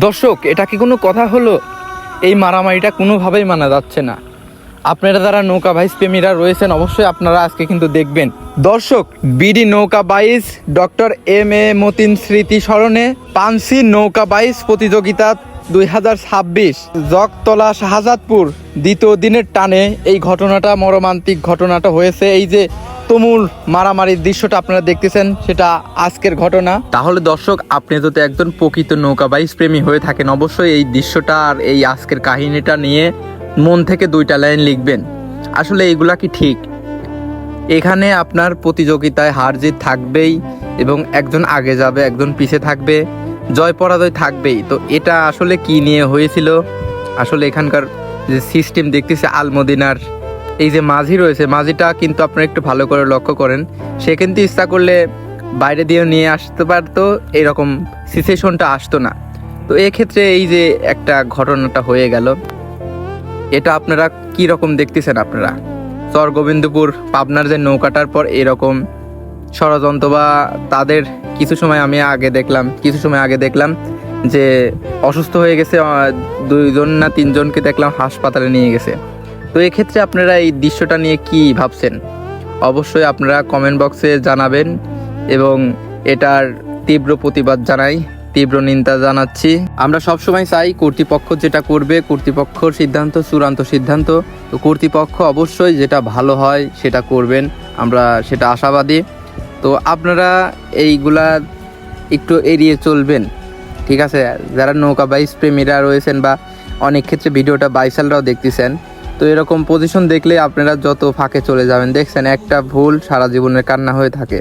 দর্শক, এটা কি কোনো কথা হলো? এই মারামারিটা কোনোভাবেই মানা যাচ্ছে না। আপনারা যারা নৌকা বাইচ প্রেমীরা রয়েছেন অবশ্যই আপনারা আজকে কিন্তু দেখবেন। দর্শক, বিডি নৌকা বাইচ ডক্টর এম.এ. মতিন স্মৃতি স্মরণে পানসি নৌকা বাইচ প্রতিযোগিতা 2026 জগতলা শাহজাদপুর দ্বিতীয় দিনের টানে এই ঘটনাটা, মর্মান্তিক ঘটনাটা হয়েছে। এই যে তুমুল মারামারির দৃশ্যটা আপনারা দেখতেছেন, সেটা আজকের ঘটনা। তাহলে দর্শক, আপনি যদি একজন প্রকৃত নৌকা বাইচ প্রেমী হয়ে থাকেন অবশ্যই এই দৃশ্যটা আর এই আজকের কাহিনীটা নিয়ে মন থেকে 2টা লাইন লিখবেন। আসলে এইগুলা কি ঠিক? এখানে আপনার প্রতিযোগিতায় হার জিত থাকবেই এবং একজন আগে যাবে, একজন পিছে থাকবে, জয় পরাজয় থাকবেই। তো এটা আসলে কি নিয়ে হয়েছিল? আসলে এখানকার যে সিস্টেম দেখতেছে আলমদিনার এই যে মাঝি রয়েছে, মাঝিটা কিন্তু আপনারা একটু ভালো করে লক্ষ্য করেন, সে কিন্তু ইচ্ছা করলে বাইরে দিয়ে নিয়ে আসতে পারতো, এরকম সিচুয়েশনটা আসতো না। তো এক্ষেত্রে এই যে একটা ঘটনাটা হয়ে গেল, এটা আপনারা কি রকম দেখতেছেন? আপনারা চর গোবিন্দপুর পাবনার যে নৌকাটার পর এরকম ষড়যন্ত্র বা তাদের কিছু সময় আগে দেখলাম যে অসুস্থ হয়ে গেছে, 2জন না 3জনকে দেখলাম হাসপাতালে নিয়ে গেছে। তো এক্ষেত্রে আপনারা এই দৃশ্যটা নিয়ে কি ভাবছেন অবশ্যই আপনারা কমেন্ট বক্সে জানাবেন এবং এটার তীব্র প্রতিবাদ জানাই, তীব্র নিন্দা জানাচ্ছি। আমরা সবসময় চাই কর্তৃপক্ষ যেটা করবে, কর্তৃপক্ষর সিদ্ধান্ত চূড়ান্ত সিদ্ধান্ত। তো কর্তৃপক্ষ অবশ্যই যেটা ভালো হয় সেটা করবেন, আমরা সেটা আশাবাদী। তো আপনারা এইগুলা একটু এড়িয়ে চলবেন, ঠিক আছে? যারা নৌকা বাইচ প্রেমীরা রয়েছেন বা অনেক ক্ষেত্রে ভিডিওটা বাইসালরাও দেখতেছেন, তো এরকম পজিশন দেখলে আপনারা যত ফাঁকে চলে যাবেন। দেখছেন, একটা ভুল সারা জীবনের কান্না হয়ে থাকে।